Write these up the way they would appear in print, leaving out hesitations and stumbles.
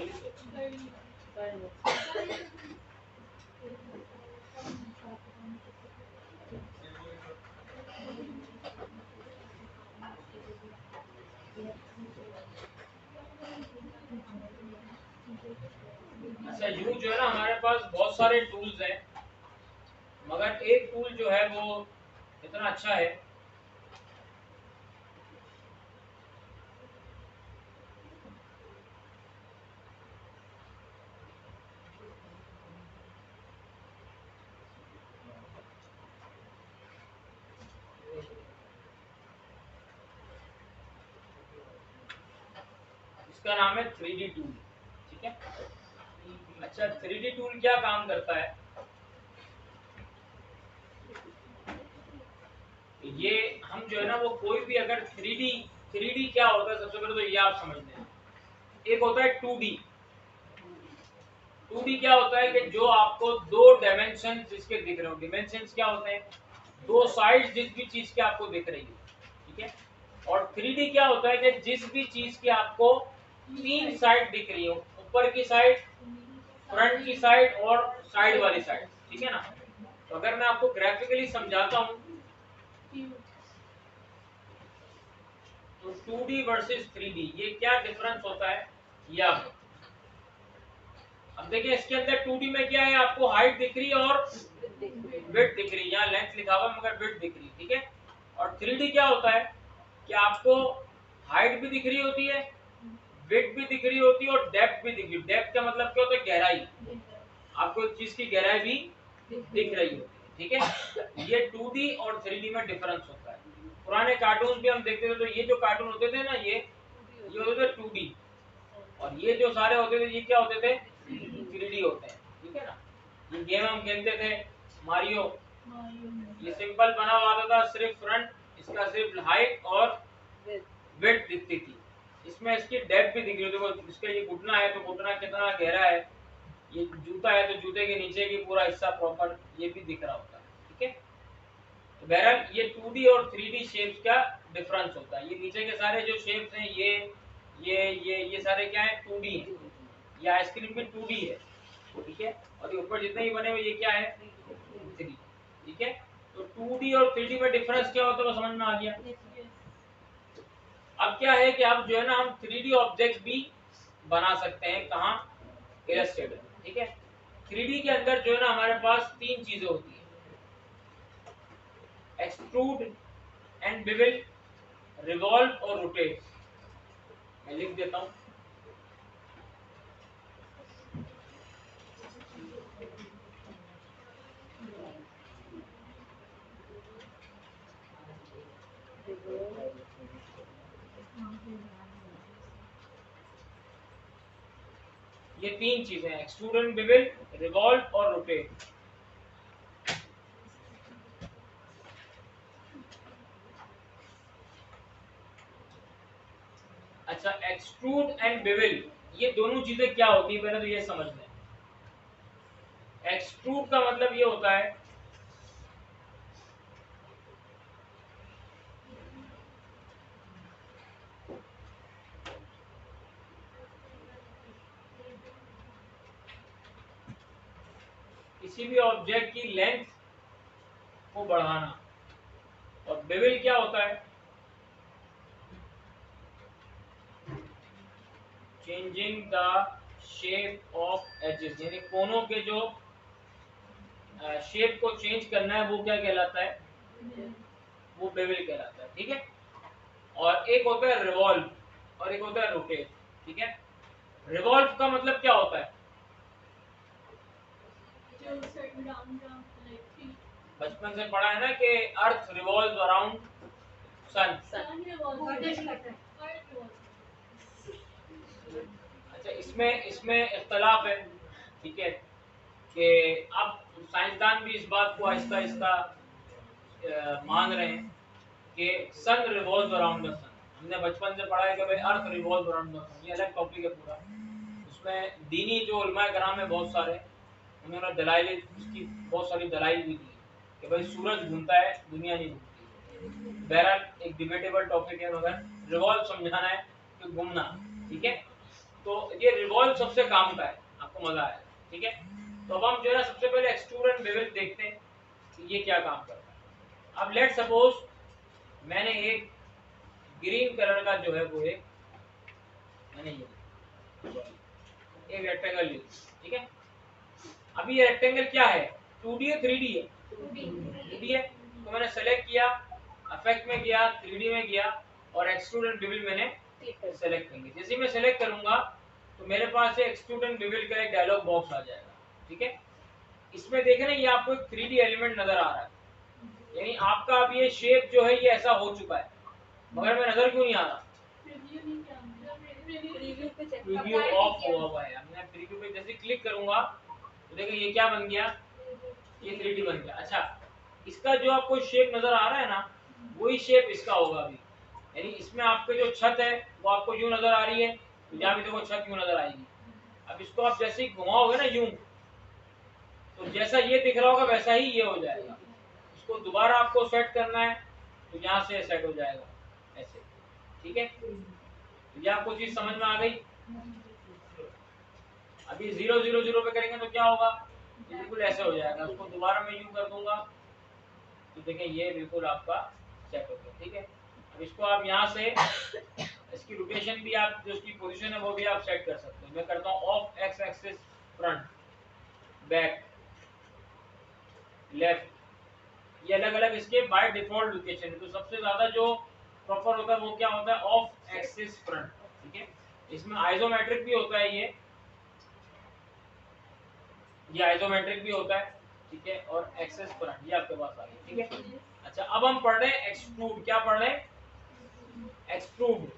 अच्छा, यूं जो है ना हमारे पास बहुत सारे टूल्स हैं, मगर एक टूल जो है वो इतना अच्छा है, इसका नाम है 3D टूल। ठीक है। अच्छा, 3D टूल क्या काम करता है? ये हम जो है ना वो कोई भी अगर 3D क्या होता है, सबसे पहले तो ये आप समझते हैं। एक होता है 2D। 2D क्या होता है कि जो आपको दो डायमेंशन जिसके दिख रहे हो। डिमेंशंस क्या होते हैं? दो साइड जिस भी चीज के आपको दिख रही है। ठीक है। और 3D क्या होता है कि जिस भी चीज की आपको तीन साइड दिख रही हो, ऊपर की साइड, फ्रंट की साइड और साइड वाली साइड। ठीक है ना। तो अगर मैं आपको ग्राफिकली समझाता हूं तो 2D वर्सेस 3D ये क्या डिफरेंस होता है, ये आप अब देखिए। इसके अंदर 2D में क्या है, आपको हाइट दिख रही है और विड्थ दिख रही है। यहाँ लेंथ लिखा हुआ है मगर विड्थ दिख रही है। ठीक है। और 3D क्या होता है कि आपको हाइट भी दिख रही होती है, विड्थ भी दिख रही होती है और डेप्थ भी दिख रही है। डेप्थ का मतलब क्या होता है? गहराई। आपको एक चीज की गहराई भी दिख रही होती है। ठीक है। ये 2D और 3D में डिफरेंस होता है। पुराने कार्टून भी हम देखते थे, तो ये जो कार्टून होते थे ना, ये होते थे 2D, और ये जो सारे होते थे ये क्या होते थे? 3D होते हैं। ठीक है ना। ये गेम हम खेलते थे मारियो, ये सिंपल बना हुआ आता था, सिर्फ फ्रंट, इसका सिर्फ हाइट और विड्थ दिखती थी। इसमें इसकी डेप्थ भी दिख रही है। देखो इसका ये घुटना है तो घुटना कितना गहरा है, ये जूता है तो जूते के नीचे की पूरा हिस्सा प्रॉपर ये भी दिख रहा होता है। ठीक है। तो बहरहाल ये 2D और 3D शेप्स का डिफरेंस होता है। ये नीचे के सारे जो शेप्स हैं ये सारे क्या है? 2D है। ये आइसक्रीम भी 2D है। ठीक है। और ये ऊपर जितने भी बने हुए ये क्या है? 3D। ठीक है। तो 2D और 3D में डिफरेंस क्या होता है वो समझ में आ गया। अब क्या है कि अब जो है ना हम 3D ऑब्जेक्ट्स भी बना सकते हैं। कहाँ? इलस्ट्रेटर में। ठीक है। 3D के अंदर जो है ना हमारे पास तीन चीजें होती है: एक्सट्रूड एंड बिविल, रिवॉल्व और रोटेट। मैं लिख देता हूं। ये तीन चीजें हैं: एक्सट्रूड एंड बिविल, रिवॉल्व और रोटेट। अच्छा, एक्सट्रूड एंड बिविल ये दोनों चीजें क्या होती है पहले तो ये समझ लें। एक्सट्रूड का मतलब ये होता है किसी भी ऑब्जेक्ट की लेंथ को बढ़ाना, और बिविल क्या होता है? Changing the shape of edges, यानी कोनों के जो शेप को चेंज करना है वो क्या कहलाता है? वो बेवल कहलाता है। ठीक है। और एक होता है रिवॉल्व और एक होता है रोटेट। ठीक है। रिवॉल्व का मतलब क्या होता है? बचपन से पढ़ा है ना कि अर्थ रिवॉल्व अराउंड सन। अच्छा, इसमें इसमें इख्तलाफ है। ठीक है। कि अब साइंसदान भी इस बात को आहिस्ता आहिस्ता मान रहे हैं कि सन रिवॉल्व अराउंड द सन। हमने बचपन से पढ़ा है कि भाई अर्थ रिवॉल्व अराउंड द सन, ये अलग टॉपिक है पूरा। उसमें दीनी जो उलमाए कराम है बहुत सारे, उन्होंने दलाइल, उसकी बहुत सारी दलाइल भी दी कि भाई सूरज घूमता है, दुनिया नहीं घूमती। बहरहाल एक डिबेटेबल टॉपिक है, मगर रिवॉल्व समझाना है कि घूमना। ठीक है। तो तो ये रिवॉल्व सबसे काम का है, आपको मजा आएगा। ठीक है, तो अब हम जो है सबसे पहले एक्सट्रूड एंड बेवल देखते हैं कि ये क्या काम करता है। अब लेट सपोज मैंने एक ग्रीन कलर का जो है वो मैंने एक रेक्टेंगल ली, ठीक है। अभी ये रेक्टेंगल क्या है, 2D है 3D है? 2D है। तो मैंने सेलेक्ट किया, अफेक्ट में गया, 3D में गया और एक्सट्रूड एंड बेवल मैंने सेलेक्ट कर लिया। जैसे मैं सेलेक्ट करूंगा तो मेरे पास ये एक्सट्रूड एंड बेवल का एक डायलॉग बॉक्स आ जाएगा। ठीक है, इसमें देखें ना, ये आपको एक 3D एलिमेंट नजर आ रहा है, यानी आपका अब ये शेप जो है ये ऐसा हो चुका है, मगर मैं नजर क्यों नहीं आ रहा? प्रीव्यू ऑफ हुआ है। मैं प्रीव्यू पे जैसे क्लिक करूंगा तो देखिए ये क्या बन गया, ये 3D बन गया। अच्छा, इसका जो आपको शेप नजर आ रहा है ना, वही शेप इसका होगा अभी, यानी इसमें आपके जो छत है वो आपको यूं नजर आ रही है, तो यहाँ भी देखो छत यूं नजर आएगी। अब इसको आप जैसे ही घुमाओगे ना यूं, तो जैसा ये दिख रहा होगा वैसा ही ये हो जाएगा। इसको दोबारा आपको सेट करना है तो यहाँ से सेट हो जाएगा ऐसे। ठीक है, तो ये आपको चीज समझ में आ गई। अभी 0 0 0 पे करेंगे तो क्या होगा, ये बिल्कुल ऐसे हो जाएगा। उसको दोबारा मैं यूं कर दूंगा तो देखें ये बिल्कुल आपका सेट हो गया। ठीक है, अब इसको आप यहाँ से इसकी रोटेशन भी आप, जो इसकी पोजीशन है वो भी आप सेट कर सकते हैं। मैं करता हूँ of x axis, front, back, left, ये अलग अलग इसके बाय डिफॉल्ट लोकेशन है। तो सबसे ज्यादा जो प्रॉपर होता है वो क्या होता है, ऑफ एक्सिस फ्रंट। ठीक है, इसमें आइसोमेट्रिक भी होता है, ये आइसोमेट्रिक भी होता है। ठीक है, और एक्सिस फ्रंट ये आपके पास आ गया। ठीक है, अच्छा अब हम पढ़ रहे हैं एक्सट्रूड। क्या पढ़ रहे हैं, एक्सट्रूड।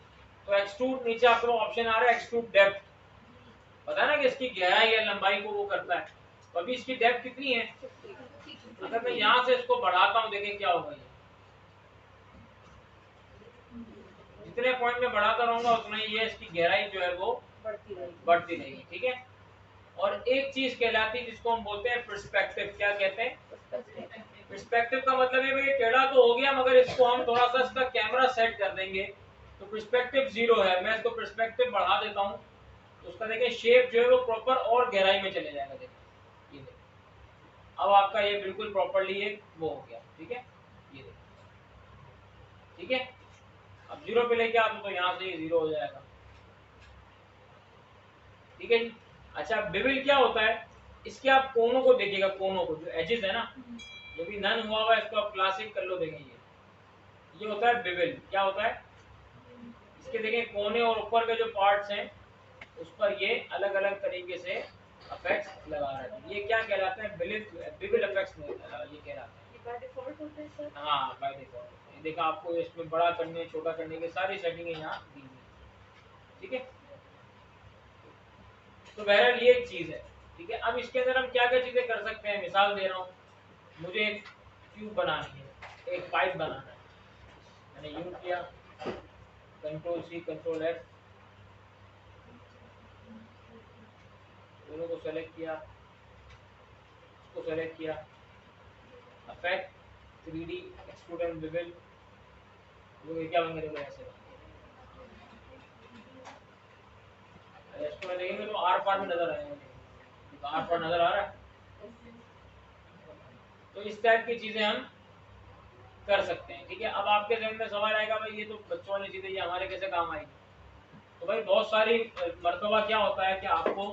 तो एक्सट्रूड नीचे आपके पास ऑप्शन आ रहा है एक्सट्रूड डेप्थ, पता है ना कि इसकी गहराई या लंबाई को वो करता है। तो अभी इसकी डेप्थ कितनी है, अगर मैं यहाँ से इसको बढ़ाता हूँ देखें क्या होगा, ये जितने पॉइंट में बढ़ाता रहूंगा उतना ही ये इसकी गहराई जो है वो बढ़ती रहेगी। ठीक है, और एक चीज कहलाती है जिसको हम बोलते हैं पर्सपेक्टिव। क्या कहते हैं, पर्सपेक्टिव का मतलब है भाई टेढ़ा तो हो गया मगर इसको हम थोड़ा सा इसका कैमरा सेट कर देंगे तो पर्सपेक्टिव 0 है। मैं इसको पर्सपेक्टिव बढ़ा देता हूँ तो उसका देखिए शेप जो है वो प्रॉपर और गहराई में चले जाएगा। देखिए ये देखिए, अब आपका ये बिल्कुल प्रॉपरली एक वो हो गया। ठीक है, ये देखिए, ठीक है। अब 0 पे लेके आते तो यहाँ से ये 0 हो जाएगा। ठीक है जी। अच्छा, बेवल क्या होता है, इसके आप कोनों को देखिएगा, कोनों को जो एजेस है ना, जो भी नन हुआ हुआ है इसको आप क्लासिक कर लो, देखेंगे ये होता है बेवल। क्या होता है, इसके देखें कोने और ऊपर के जो पार्ट्स हैं उस पर ये अलग अलग तरीके से इफेक्ट्स लगा रहा है। ये क्या कहलाता है, बेवल इफेक्ट्स ये कहलाता है। बाय डिफॉल्ट होता है सर? हाँ, बाय डिफॉल्ट। ये देखा, आपको इसमें बड़ा करने छोटा करने की सारी सेटिंगें यहाँ दी हुई है। ठीक है, तो बहरहाल ये एक चीज है। ठीक है, अब इसके अंदर हम क्या क्या चीजें कर सकते हैं, मिसाल दे रहा हूँ, मुझे एक ट्यूब बनानी है, एक पाइप बनाना है, मैंने यूज किया कंट्रोल सी कंट्रोल एफ, दोनों को सेलेक्ट किया, इसको सेलेक्ट किया, affect, 3D, extrude and bevel, वो क्या बन गया, ऐसे इसको मैं देखेंगे तो आर पार में नजर आएगा, तो आर पार नजर आ रहा है। तो इस टाइप की चीजें हम कर सकते हैं। ठीक है, अब आपके जहन में सवाल आएगा भाई ये तो बच्चों वाली चीजें, ये हमारे कैसे काम आएगी। तो भाई बहुत सारी मर्तबा क्या होता है कि आपको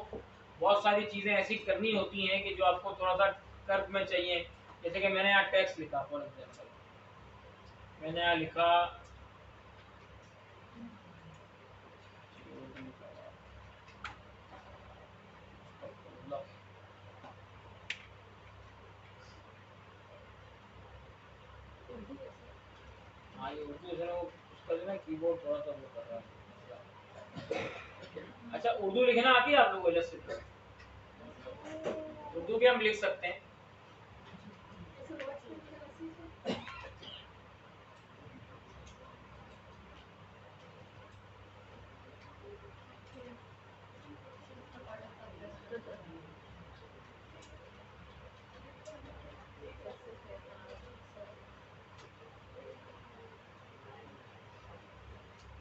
बहुत सारी चीजें ऐसी करनी होती हैं कि जो आपको थोड़ा सा कर्व में चाहिए। जैसे कि मैंने यहाँ टेक्स्ट लिखा, फॉर एग्जाम्पल मैंने यहाँ लिखा हाँ, ये उर्दू से वो उसका जो ना कीबोर्ड थोड़ा सा वो कर रहा है। अच्छा, उर्दू लिखना आती है आप लोगों को, जैसे उर्दू भी हम लिख सकते हैं।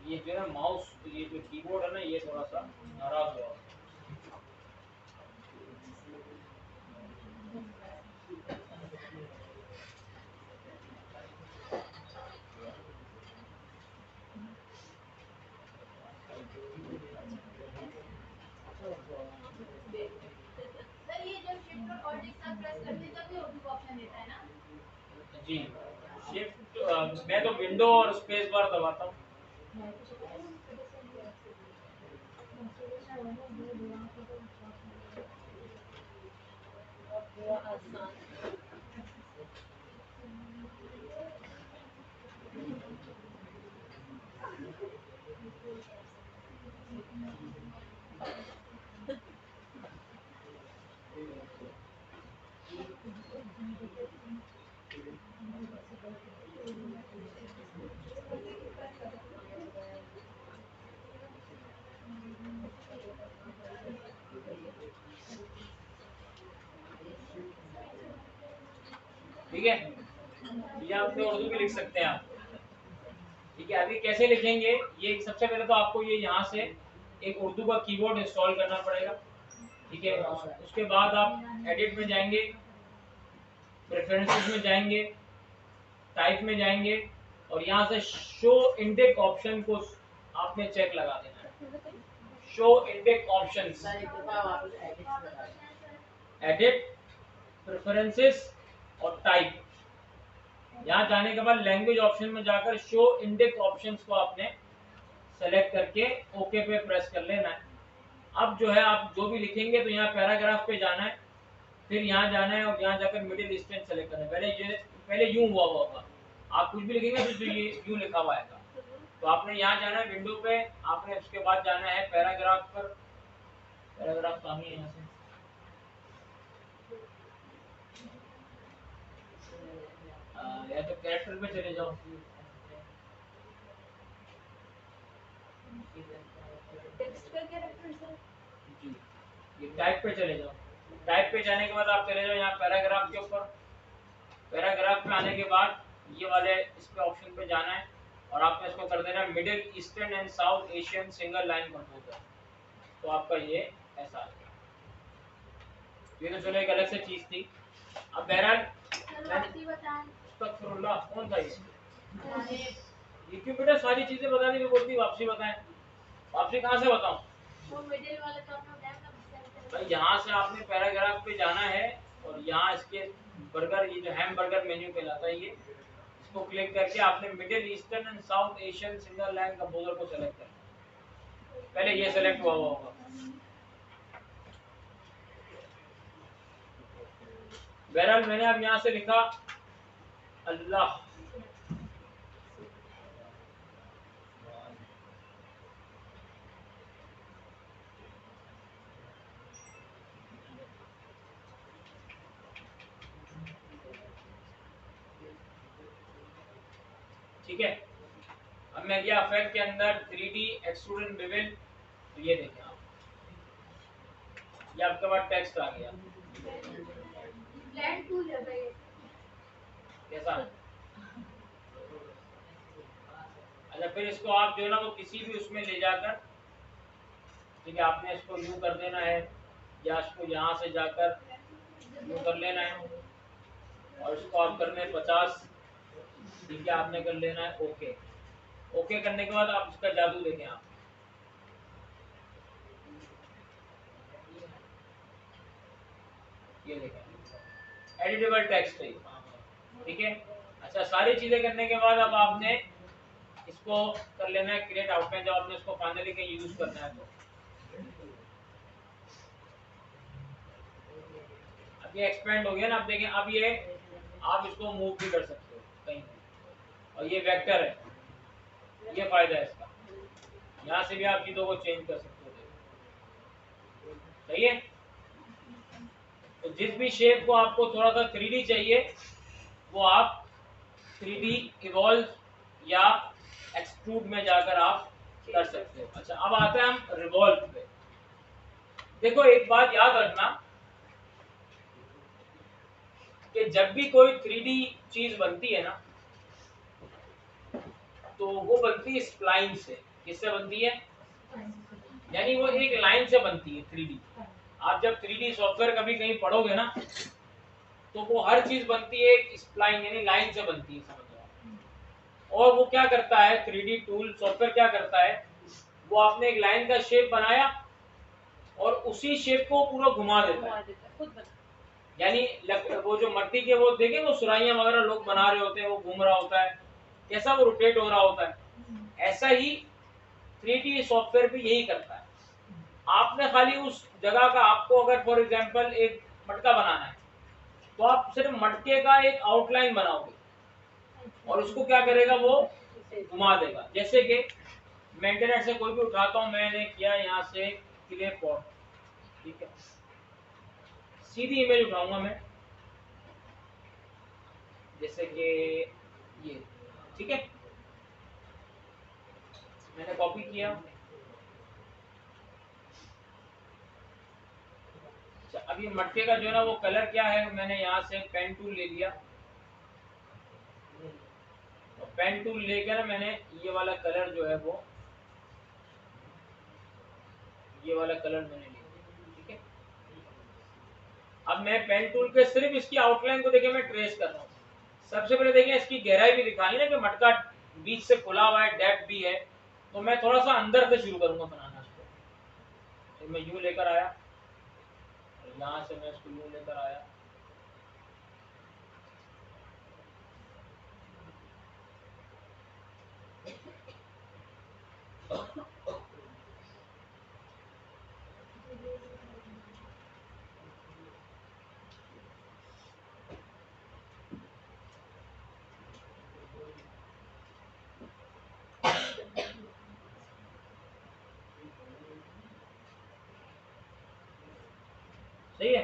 ये जो है माउस, ये जो कीबोर्ड है ना, ये थोड़ा सा नाराज जी शिफ्ट मैं तो विंडो और स्पेस बार दबाता हूँ। ठीक है, ये आपने उर्दू भी लिख सकते हैं आप। ठीक है, अभी कैसे लिखेंगे, ये सबसे पहले तो आपको ये यहाँ से एक उर्दू का कीबोर्ड इंस्टॉल करना पड़ेगा। ठीक है, उसके बाद आप एडिट में जाएंगे, प्रेफरेंसेस में जाएंगे, टाइप में जाएंगे और यहाँ से शो इंडेक्स ऑप्शन को आपने चेक लगा देना है। Show index options, edit, preferences और टाइप। यहाँ जाने के बाद लैंग्वेज ऑप्शन में जाकर शो इंडेक्स ऑप्शंस को आपने सेलेक्ट करके ओके पे प्रेस कर लेना है। अब जो है आप जो भी लिखेंगे तो यहाँ पैराग्राफ पे जाना है, फिर यहाँ जाना है और यहाँ जाकर मिडिल ईस्टर्न सेलेक्ट करना है। पहले यूं हुआ होगा, आप कुछ भी लिखेंगे तो ये यूं लिखा हुआ आएगा। तो आपने यहाँ जाना है विंडो पे, आपने उसके बाद जाना है पैराग्राफ पर। पैराग्राफ कहाँ है, यहाँ से या तो कैरेक्टर पे चले जाओ, टेक्स्ट का कैरेक्टर सर जी ये टाइप पे चले जाओ। टाइप पे जाने के बाद आप चले जाओ यहाँ पैराग्राफ के ऊपर। पैराग्राफ पे आने के बाद ये वाले इस पे ऑप्शन पे जाना है और आपने इसको कर देना है middle eastern and south Asian single line composer. तो आपका ये ऐसा आ गया। ये तो चलो एक अलग से चीज थी। अब बहरहाल कौन था ये क्यों बेटा सारी चीजें बताने की बोलती, वापसी बताएं। वापसी कहाँ से बताऊं? भाई यहाँ से आपने पैराग्राफ पे जाना है और यहाँ इसके बर्गर, ये जो हैम बर्गर मेन्यू कहलाता है, ये इसको क्लिक करके आपने middle eastern and south Asian single line composer को सेलेक्ट करना। पहले ये सेलेक्ट हुआ होगा। बहरहाल मैंने अब यहाँ से लिखा अल्लाह। ठीक है, अब मैं गया इफेक्ट के अंदर 3D एक्सट्रूड एंड बेवल। तो ये देखें आप, ये आपके पास टेक्स्ट आ गया। कैसा? अच्छा, फिर इसको आप जो है ना वो किसी भी उसमें ले जाकर, ठीक है, आपने इसको यूं कर देना है या इसको यहाँ से जाकर यूं कर लेना है और इसको आप करने 50। ठीक है, आपने कर लेना है ओके। ओके करने के बाद आप इसका जादू देखें आप, ये देखें एडिटेबल टेक्स्ट है। ठीक है, अच्छा सारी चीजें करने के बाद अब आपने इसको कर लेना है क्रिएट आउटलाइन, जब आपने इसको फाइनली कहीं यूज करना है तो। अब ये एक्सपेंड हो गया ना। अब देखें, अब ये आप इसको मूव भी कर सकते हो कहीं भी, और ये वेक्टर है, ये फायदा है इसका। यहाँ से भी आप चीजों को चेंज कर सकते हो। सही है, तो जिस भी शेप को आपको थोड़ा सा 3D चाहिए वो आप 3D इवॉल्व या एक्सट्रूड में जाकर आप कर सकते हो। अच्छा, अब आते हैं हम रिवॉल्व पे। देखो एक बात याद रखना कि जब भी कोई 3D चीज बनती है ना तो वो बनती है स्प्लाइन से। किससे बनती है? यानी वो एक लाइन से बनती है 3D। आप जब 3D सॉफ्टवेयर कभी कहीं पढ़ोगे ना तो वो हर चीज बनती है एक स्प्लाइन यानी लाइन से बनती है, समझ लो। और वो क्या करता है 3D टूल सॉफ्टवेयर क्या करता है, वो आपने एक लाइन का शेप बनाया और उसी शेप को पूरा घुमा देता है। यानी वो जो मट्टी के वो देखे वो सुराहियां वगैरह लोग बना रहे होते हैं, वो घूम रहा होता है, कैसा वो रोटेट हो रहा होता है, ऐसा ही 3D सॉफ्टवेयर भी यही करता है। आपने खाली उस जगह का, आपको अगर फॉर एग्जांपल एक मटका बनाना है तो आप सिर्फ मटके का एक आउटलाइन बनाओगे और उसको क्या करेगा, वो घुमा देगा। जैसे कि मैं इंटरनेट से कोई भी उठाता हूँ, मैंने किया यहाँ से क्ले पॉट, ठीक है, सीधी इमेज उठाऊंगा मैं, जैसे कि ये, ठीक है, मैंने कॉपी किया। अच्छा, अब ये मटके का जो है ना वो कलर क्या है, मैंने यहाँ से पेन टूल ले लिया, और पेन टूल लेकर मैंने ये वाला कलर जो है वो, ये वाला कलर मैंने ले लिया, ठीक है। अब मैं पेन टूल पे सिर्फ इसकी आउटलाइन को देखिए मैं ट्रेस कर रहा हूँ। सबसे पहले देखिए इसकी गहराई भी दिखानी ना कि मटका बीच से खुला हुआ है, डेप्थ भी है, तो मैं थोड़ा सा अंदर से शुरू करूंगा बनाना इसको। तो मैं यूं लेकर आया, यहाँ से मैं इसको यूं लेकर आया, सही है।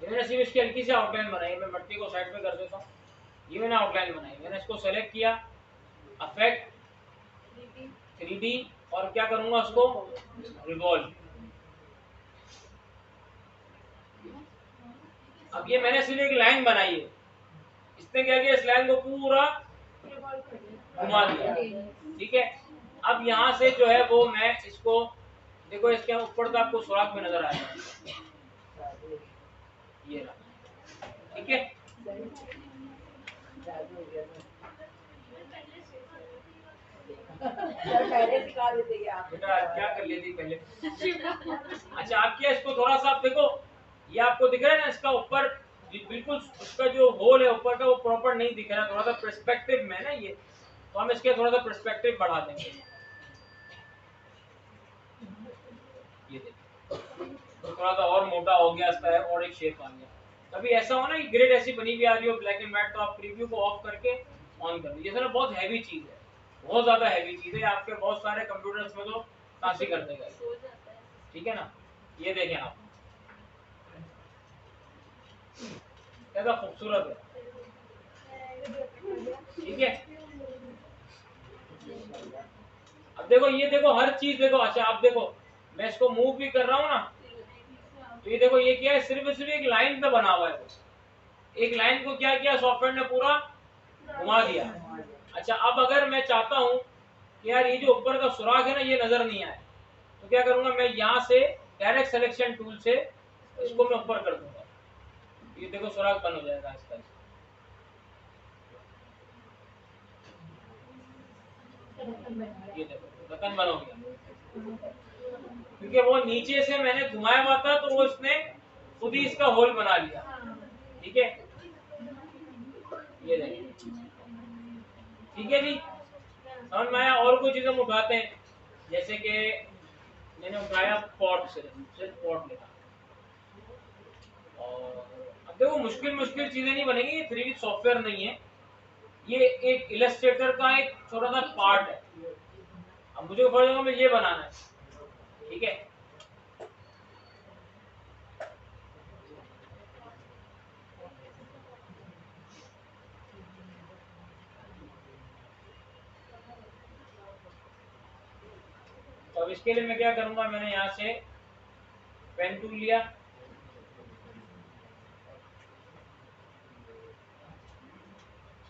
ये मैंने सिर्फ इसकी हल्की सी आउटलाइन बनाई, मैं मट्टी को साइड पे कर देता हूँ। ये मैंने आउटलाइन बनाई, मैंने इसको सेलेक्ट किया, अफेक्ट 3D, और क्या करूंगा उसको रिवॉल्व। अब ये मैंने सिर्फ एक लाइन बनाई है, इसने क्या किया, इस लाइन को पूरा घुमा दिया, ठीक है। अब यहाँ से जो है वो मैं इसको देखो, इसके ऊपर तो आपको सुराख में नजर आएगा, ये रहा, ठीक है। पहले सिखा देते आप बेटा क्या कर लेती पहले। अच्छा, आप क्या इसको थोड़ा सा, आप देखो ये आपको दिख रहा है ना, इसका ऊपर बिल्कुल उसका जो होल है ऊपर का वो प्रॉपर नहीं दिख रहा, थोड़ा सा पर्सपेक्टिव में ना ये, तो हम इसके थोड़ा सा पर्सपेक्टिव बढ़ा देंगे, ये देखो तो थोड़ा सा और मोटा हो गया इसका, और एक शेप आ गया। कभी ऐसा हो ना कि ग्रिड ऐसी बनी हुई आ रही हो ब्लैक एंड व्हाइट, तो आप प्रीव्यू को ऑफ करके ऑन कर दीजिए। सर बहुत हैवी चीज है, बहुत ज्यादा हैवी चीज है, आपके बहुत सारे कंप्यूटर्स में तो तासी कर देगा, ठीक है ना। ये देखें आप, कैसा खूबसूरत है, ठीक है। अब देखो, ये देखो हर चीज देखो। अच्छा आप देखो, मैं इसको मूव भी कर रहा हूँ ना, तो ये देखो ये क्या है, सिर्फ एक लाइन पे बना हुआ है, एक लाइन को क्या किया सॉफ्टवेयर ने, पूरा घुमा दिया। अच्छा, अब अगर मैं चाहता हूँ कि यार ये जो ऊपर का सुराख है ना ये नजर नहीं आए, तो क्या करूंगा, मैं यहाँ से डायरेक्ट सिलेक्शन टूल से इसको मैं ऊपर कर दूंगा, ये देखो सुराख बंद हो जाएगा इसका। ये देखो ढक्कन बंद हो गया, क्योंकि वो नीचे से मैंने घुमाया हुआ था, तो वो इसने खुद ही इसका होल बना लिया, ठीक है। ये देखिए, ठीक है जी, समझ में आया। और कोई चीज हम उठाते हैं, जैसे कि मैंने उठाया पॉट, सिर्फ पॉट लिखा, और अब देखो मुश्किल मुश्किल चीजें नहीं बनेंगी, ये 3D सॉफ्टवेयर नहीं है, ये एक इलस्ट्रेटर का एक छोटा सा पार्ट है। अब मुझे फॉर एग्जाम्पल ये बनाना है, ठीक है, तो अब इसके लिए मैं क्या करूंगा, मैंने यहाँ से पेन टूल लिया,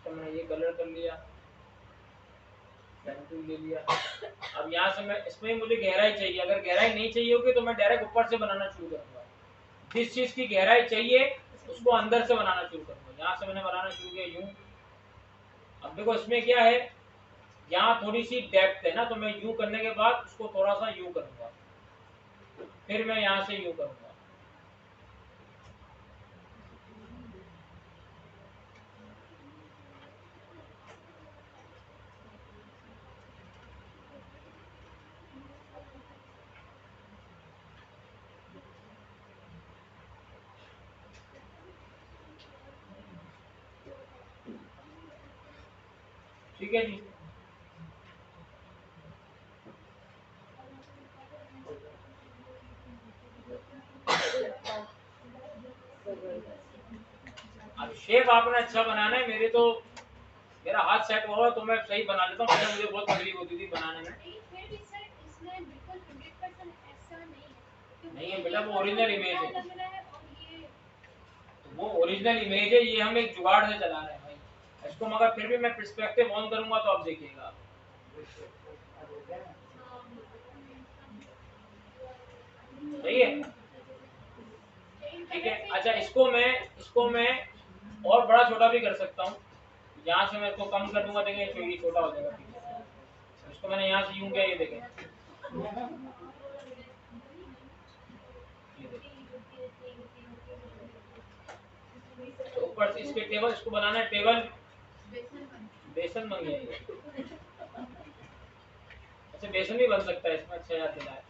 तो मैंने ये कलर कर लिया, पेन टूल ले लिया। अब यहाँ से मैं इसमें मुझे गहराई चाहिए, अगर गहराई नहीं चाहिए होगी तो मैं डायरेक्ट ऊपर से बनाना शुरू करूंगा, जिस चीज की गहराई चाहिए उसको अंदर से बनाना शुरू करूंगा। यहाँ से मैंने बनाना शुरू किया यूं। अब देखो इसमें क्या है, यहाँ थोड़ी सी डेप्थ है ना, तो मैं यूं करने के बाद उसको थोड़ा सा यूं करूंगा, फिर मैं यहाँ से यूं करूंगा, ठीक है जी। अब शेप आपने अच्छा बनाना है। मेरा हाथ सेट हुआ तो मैं सही बना लेता हूँ, पहले मुझे बहुत तकलीफ होती थी बनाने में। नहीं है बेटा, वो ओरिजिनल इमेज है, तो वो ओरिजिनल इमेज है, ये हम एक जुगाड़ से चला रहे हैं भाई इसको, मगर फिर भी मैं पर्सपेक्टिव ऑन करूंगा तो आप देखिएगा। सही है, ठीक है। अच्छा, इसको मैं और बड़ा छोटा भी कर सकता हूँ। यहाँ से मैं इसको कम कर दूंगा, देखें ये छोटा हो जाएगा। इसको मैंने यहाँ से यूं किया, ये देखें, तो ऊपर से इसके टेबल, इसको बनाना है टेबल बेसन बन गया। अच्छा, बेसन भी बन सकता है इसमें, अच्छा याद दिलाया,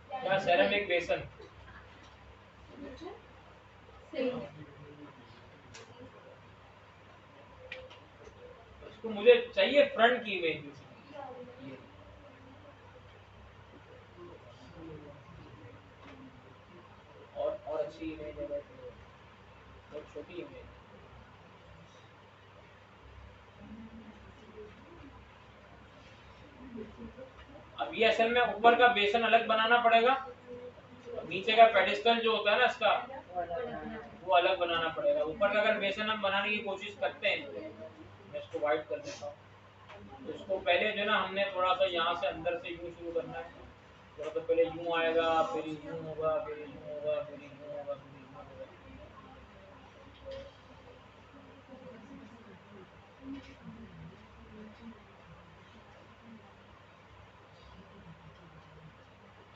क्या सेरेमिक बेसन। इसको मुझे चाहिए फ्रंट की इमेज, और अच्छी इमेज है, बहुत छोटी इमेज। अब ये असल में ऊपर का बेसन अलग बनाना पड़ेगा, नीचे का पेडिस्टल जो होता है ना इसका, वो अलग बनाना पड़ेगा। ऊपर का अगर बेसन हम बनाने की कोशिश करते हैं, मैं इसको वाइट कर देता हूँ, तो इसको पहले जो ना हमने थोड़ा सा यहाँ से अंदर से यूं शुरू करना है। थोड़ा सा पहले यूं आएगा, फिर यूं होगा, फिर यूं होगा, फिर यूं होगा, फिर यूं होगा।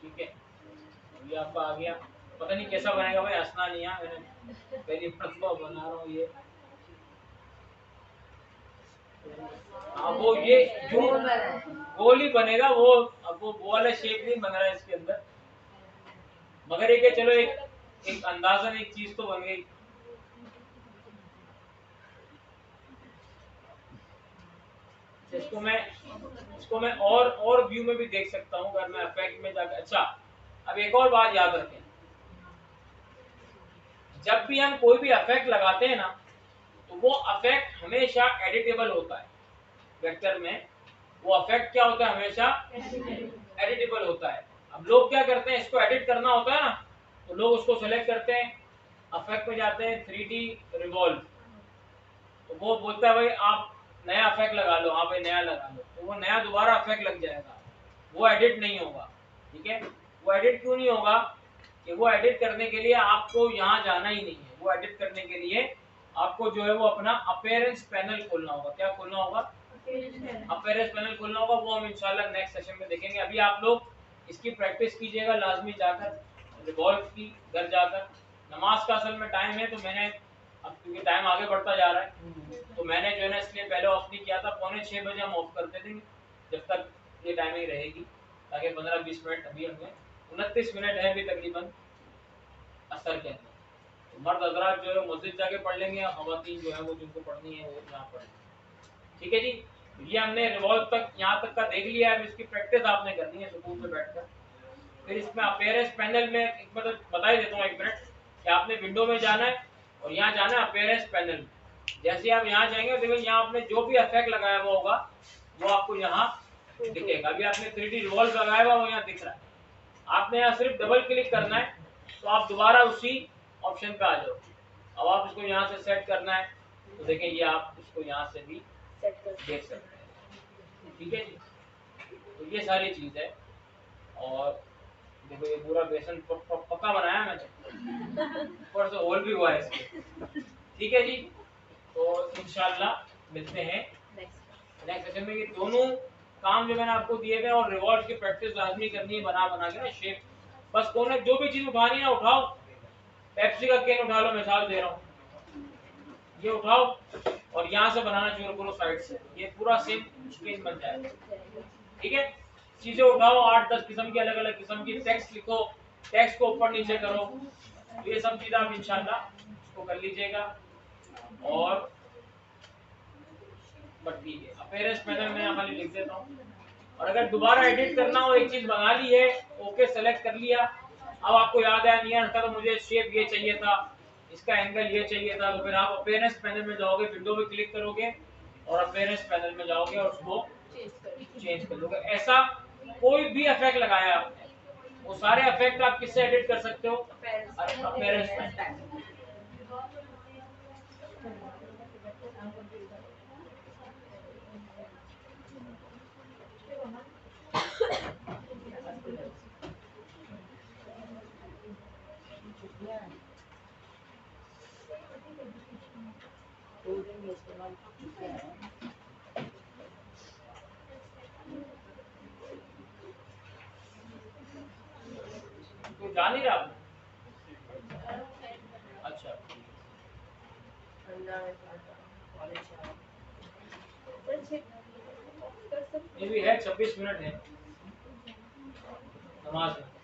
ठीक है, ये आपका आ गया। पता नहीं कैसा बनेगा भाई, हंसना नहीं है, मैंने पहली मरतबा बना रहा हूँ ये। हाँ, वो ये जो गोल ही बनेगा वो, अब वो वाला शेप नहीं बन रहा है इसके अंदर, मगर एक है, चलो एक अंदाजन एक चीज तो बन गई। इसको मैं और व्यू में भी देख सकता हूँ अगर मैं इफेक्ट में जाकर। अच्छा, अब एक और बात याद रखें, जब भी हम कोई भी इफेक्ट लगाते हैं ना, तो वो इफेक्ट हमेशा एडिटेबल होता है। वेक्टर में वो इफेक्ट क्या होता है, हमेशा एडिटेबल होता है। अब लोग क्या करते हैं, इसको एडिट करना होता है ना, तो लोग उसको सेलेक्ट करते हैं, इफेक्ट में जाते हैं 3D रिवॉल्व, तो वो बोलता है भाई आप नया इफेक्ट लगा लो, हाँ भाई नया लगा लो, तो वो नया दोबारा इफेक्ट लग जाएगा, वो एडिट नहीं होगा। ठीक है, वो एडिट क्यों नहीं होगा, कि वो एडिट करने के लिए आपको यहाँ जाना ही नहीं है। वो एडिट करने के लिए आपको जो है वो अपना अपीयरेंस पैनल खोलना होगा। क्या खोलना होगा, अपीयरेंस पैनल खोलना होगा। वो हम इंशाल्लाह नेक्स्ट सेशन में देखेंगे। अभी आप लोग इसकी प्रैक्टिस कीजिएगा लाजमी जाकर, रिवॉल्व की घर जाकर। नमाज का असल में टाइम है, तो मैंने अब क्योंकि टाइम आगे बढ़ता जा रहा है, तो मैंने जो है ना इसलिए पहले ऑफ नहीं किया था। 5:45 बजे हम ऑफ करते थे, जब तक ये टाइमिंग रहेगी, ताकि 15-20 मिनट, अभी हमें 29 मिनट है अभी तकरीबन असर के अंदर, तो मर्द हजरात जो है मस्जिद जाके पढ़ लेंगे, खवातीन जो है वो जिनको पढ़नी है वो यहाँ पढ़ लेंगे। ठीक है जी, ये हमने रिवॉल्व तक यहाँ तक का देख लिया है। इसकी प्रैक्टिस आपने करनी है सुकून से बैठकर। फिर इसमें अपीयरेंस पैनल में एक मतलब बता ही देता हूँ, 1 मिनट, कि आपने विंडो में जाना है और यहाँ जाना है अपीयरेंस पैनल। जैसे आप यहाँ जाएंगे, देखो यहाँ आपने जो भी इफेक्ट लगाया हुआ होगा वो आपको यहाँ दिखेगा। अभी आपने 3D रिवॉल्व लगाया हुआ, वो यहाँ दिख रहा है। आपने यहाँ सिर्फ डबल क्लिक करना है, तो आप दोबारा उसी ऑप्शन पे आ जाओ। अब आप इसको यहाँ से सेट करना है, तो देखें ये आप इसको यहाँ से भी देख सकते हैं। ठीक है जी, तो ये सारी चीज़ है। और देखो ये पूरा बेसन पक्का बनाया मैंने, ऊपर से होल भी हुआ है इसके। ठीक है जी, तो इंशाल्लाह मिलते हैं नेक्स्ट सेशन में। ये दोनों काम जो मैंने आपको दिए गए, और रिवॉर्ड की प्रैक्टिस लाजमी करनी है, बना बना के ना शेप। बस कोने जो भी चीज उठानी है उठाओ, पेप्सी का कैन उठा लो, मिसाल दे रहा हूँ, ये उठाओ और यहाँ से बनाना शुरू करो साइड से, ये पूरा सेम स्केच बन जाएगा। ठीक है, चीजें उठाओ, 8-10 किस्म की, अलग अलग किस्म की, टेक्स्ट लिखो, टेक्स्ट को ऊपर नीचे करो, तो ये सब चीजें आप इंशाल्लाह इसको कर लीजिएगा। और बट ठीक है, अपीयरेंस पैनल में खाली लिख देता हूँ। और अगर दोबारा एडिट करना हो, एक चीज बना ली है, ओके सेलेक्ट कर लिया, अब आपको याद आया नियर का तो मुझे शेप ये चाहिए था, इसका एंगल ये चाहिए था, तो फिर आप अपीयरेंस पैनल में जाओगे, विंडो पे क्लिक करोगे और अपीयरेंस पैनल में जाओगे और उसको चेंज कर दोगे। ऐसा कोई भी इफेक्ट लगाया आपने, वो सारे इफेक्ट आप किससे एडिट कर सकते हो? Appearance panel. तो जान ही रहा आपने? अच्छा, ये भी है 26 मिनट है नमाज में।